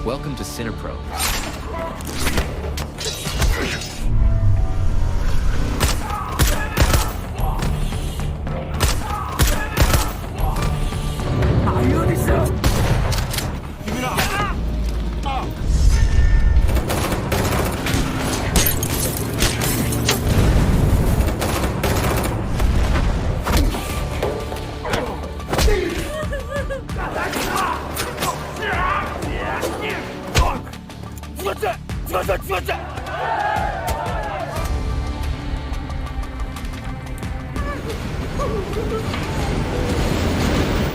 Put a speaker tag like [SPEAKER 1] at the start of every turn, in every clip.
[SPEAKER 1] Welcome to Cinepro.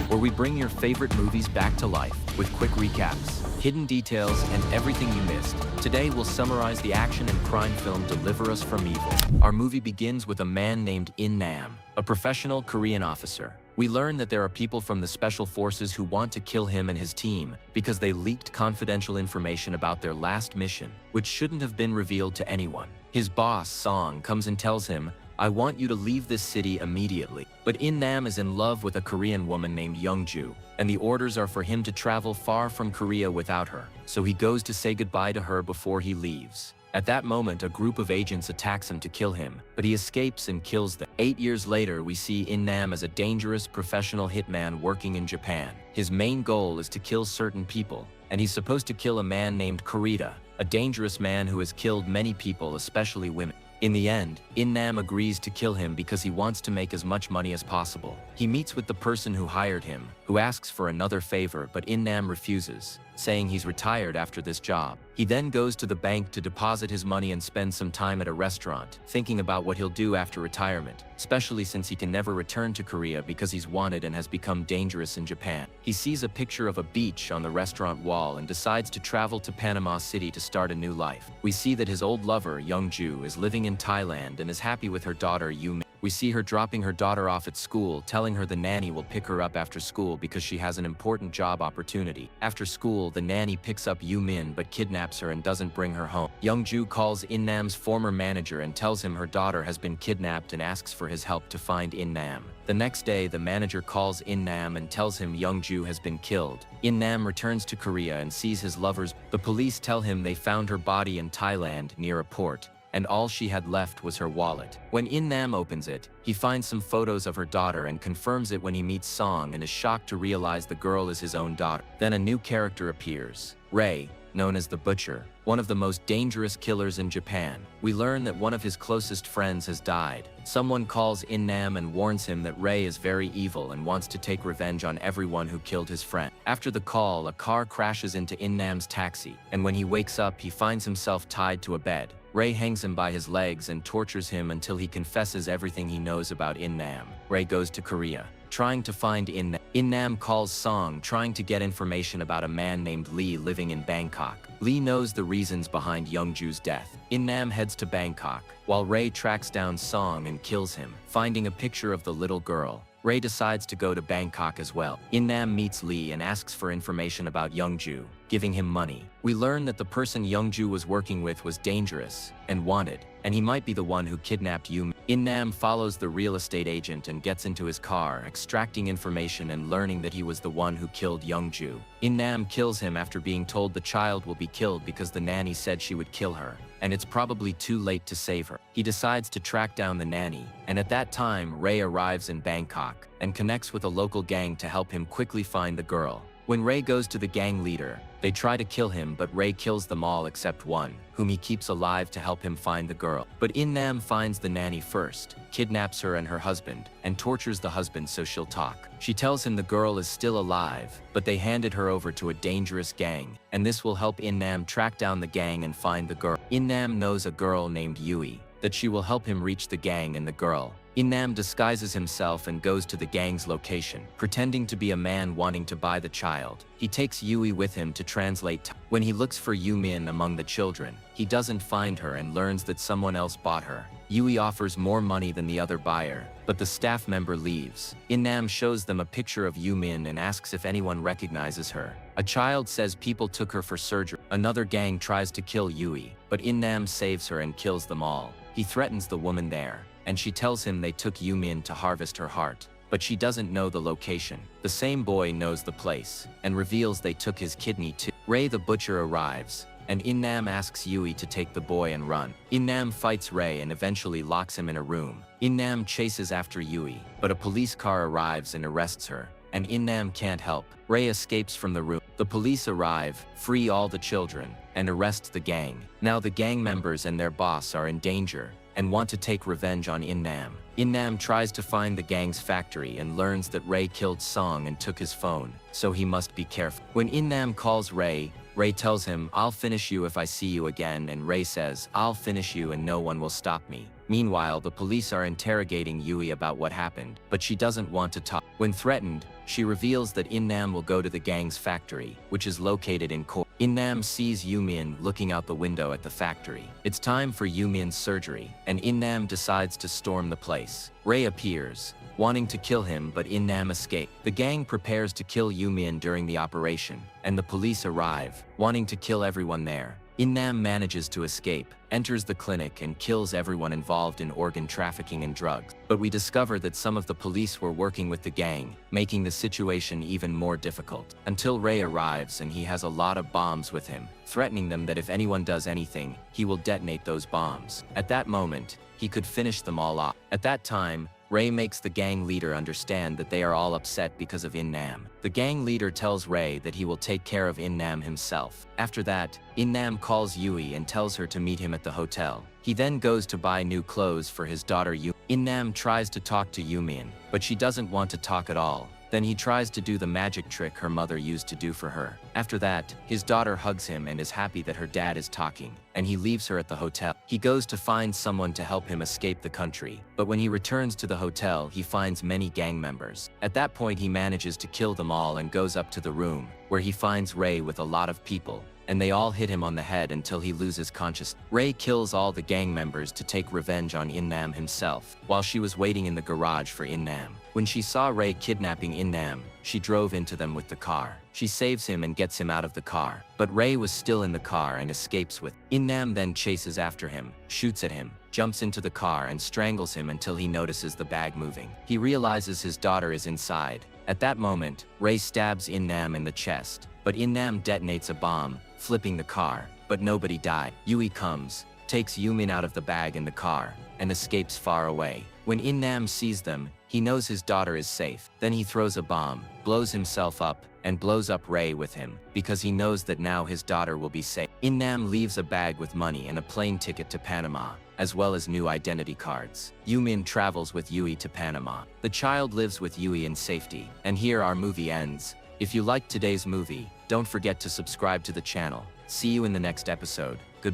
[SPEAKER 1] Where we bring your favorite movies back to life with quick recaps, hidden details, and everything you missed. Today we'll summarize the action and crime film Deliver Us from Evil. Our movie begins with a man named In Nam, a professional Korean officer. We learn that there are people from the special forces who want to kill him and his team because they leaked confidential information about their last mission, which shouldn't have been revealed to anyone. His boss, Song, comes and tells him, "I want you to leave this city immediately." But In Nam is in love with a Korean woman named Youngju, and the orders are for him to travel far from Korea without her. So he goes to say goodbye to her before he leaves. At that moment, a group of agents attacks him to kill him, but he escapes and kills them. 8 years later, we see In Nam as a dangerous professional hitman working in Japan. His main goal is to kill certain people, and he's supposed to kill a man named Kurita, a dangerous man who has killed many people, especially women. In the end, In Nam agrees to kill him because he wants to make as much money as possible. He meets with the person who hired him, who asks for another favor, but In Nam refuses, saying he's retired after this job. He then goes to the bank to deposit his money and spends some time at a restaurant, thinking about what he'll do after retirement, especially since he can never return to Korea because he's wanted and has become dangerous in Japan. He sees a picture of a beach on the restaurant wall and decides to travel to Panama City to start a new life. We see that his old lover, Youngju, is living in Thailand and is happy with her daughter, Yu. We see her dropping her daughter off at school, telling her the nanny will pick her up after school because she has an important job opportunity. After school, the nanny picks up Yu Min but kidnaps her and doesn't bring her home. Youngju calls In Nam's former manager and tells him her daughter has been kidnapped and asks for his help to find In Nam. The next day, the manager calls In Nam and tells him Youngju has been killed. In Nam returns to Korea and sees his lovers. The police tell him they found her body in Thailand near a port, and all she had left was her wallet. When In Nam opens it, he finds some photos of her daughter and confirms it when he meets Song and is shocked to realize the girl is his own daughter. Then a new character appears, Ray, known as the Butcher, one of the most dangerous killers in Japan. We learn that one of his closest friends has died. Someone calls In Nam and warns him that Ray is very evil and wants to take revenge on everyone who killed his friend. After the call, a car crashes into In Nam's taxi, and when he wakes up, he finds himself tied to a bed. Ray hangs him by his legs and tortures him until he confesses everything he knows about In Nam. Ray goes to Korea, trying to find In Nam. In Nam calls Song, trying to get information about a man named Lee living in Bangkok. Lee knows the reasons behind Youngju's death. In Nam heads to Bangkok, while Ray tracks down Song and kills him. Finding a picture of the little girl, Ray decides to go to Bangkok as well. In Nam meets Lee and asks for information about Youngju, giving him money. We learn that the person Youngju was working with was dangerous and wanted, and he might be the one who kidnapped Yu. In Nam follows the real estate agent and gets into his car, extracting information and learning that he was the one who killed Youngju. In Nam kills him after being told the child will be killed because the nanny said she would kill her, and it's probably too late to save her. He decides to track down the nanny, and at that time, Ray arrives in Bangkok and connects with a local gang to help him quickly find the girl. When Ray goes to the gang leader, they try to kill him, but Ray kills them all except one, whom he keeps alive to help him find the girl. But In Nam finds the nanny first, kidnaps her and her husband, and tortures the husband so she'll talk. She tells him the girl is still alive, but they handed her over to a dangerous gang, and this will help In Nam track down the gang and find the girl. In Nam knows a girl named Yui, that she will help him reach the gang and the girl. In Nam disguises himself and goes to the gang's location, pretending to be a man wanting to buy the child. He takes Yui with him to translate. When he looks for Yu Min among the children, he doesn't find her and learns that someone else bought her. Yui offers more money than the other buyer, but the staff member leaves. In Nam shows them a picture of Yu Min and asks if anyone recognizes her. A child says people took her for surgery. Another gang tries to kill Yui, but In Nam saves her and kills them all. He threatens the woman there, and she tells him they took Yu Min to harvest her heart, but she doesn't know the location. The same boy knows the place, and reveals they took his kidney too. Ray the butcher arrives, and In-Nam asks Yui to take the boy and run. In-Nam fights Ray and eventually locks him in a room. In-Nam chases after Yui, but a police car arrives and arrests her, and In-Nam can't help. Ray escapes from the room. The police arrive, free all the children, and arrest the gang. Now the gang members and their boss are in danger, and want to take revenge on In-Nam. In-Nam tries to find the gang's factory and learns that Ray killed Song and took his phone, so he must be careful. When In-Nam calls Ray, Ray tells him, "I'll finish you if I see you again," and Ray says, "I'll finish you and no one will stop me." Meanwhile, the police are interrogating Yui about what happened, but she doesn't want to talk. When threatened, she reveals that In-Nam will go to the gang's factory, which is located in Korea. In-Nam sees Yumin looking out the window at the factory. It's time for Yumin's surgery, and In-Nam decides to storm the place. Ray appears, wanting to kill him, but In-Nam escapes. The gang prepares to kill Yumin during the operation, and the police arrive, wanting to kill everyone there. In-Nam manages to escape, enters the clinic and kills everyone involved in organ trafficking and drugs. But we discover that some of the police were working with the gang, making the situation even more difficult. Until Ray arrives and he has a lot of bombs with him, threatening them that if anyone does anything, he will detonate those bombs. At that moment, he could finish them all off. At that time, Ray makes the gang leader understand that they are all upset because of In-Nam. The gang leader tells Ray that he will take care of In-Nam himself. After that, In-Nam calls Yui and tells her to meet him at the hotel. He then goes to buy new clothes for his daughter Yui. In-Nam tries to talk to Yumin, but she doesn't want to talk at all. Then he tries to do the magic trick her mother used to do for her. After that, his daughter hugs him and is happy that her dad is talking, and he leaves her at the hotel. He goes to find someone to help him escape the country, but when he returns to the hotel, he finds many gang members. At that point, he manages to kill them all and goes up to the room, where he finds Ray with a lot of people, and they all hit him on the head until he loses consciousness. Ray kills all the gang members to take revenge on In-Nam himself, while she was waiting in the garage for In-Nam. When she saw Ray kidnapping In-Nam, she drove into them with the car. She saves him and gets him out of the car, but Ray was still in the car and escapes with. In-Nam then chases after him, shoots at him, jumps into the car and strangles him until he notices the bag moving. He realizes his daughter is inside. At that moment, Ray stabs In-Nam in the chest, but In-Nam detonates a bomb, flipping the car, but nobody died. Yui comes, takes Yumin out of the bag in the car, and escapes far away. When In-Nam sees them, he knows his daughter is safe. Then he throws a bomb, blows himself up, and blows up Ray with him, because he knows that now his daughter will be safe. In-Nam leaves a bag with money and a plane ticket to Panama, as well as new identity cards. Yumin travels with Yui to Panama. The child lives with Yui in safety. And here our movie ends. If you liked today's movie, don't forget to subscribe to the channel. See you in the next episode. Goodbye.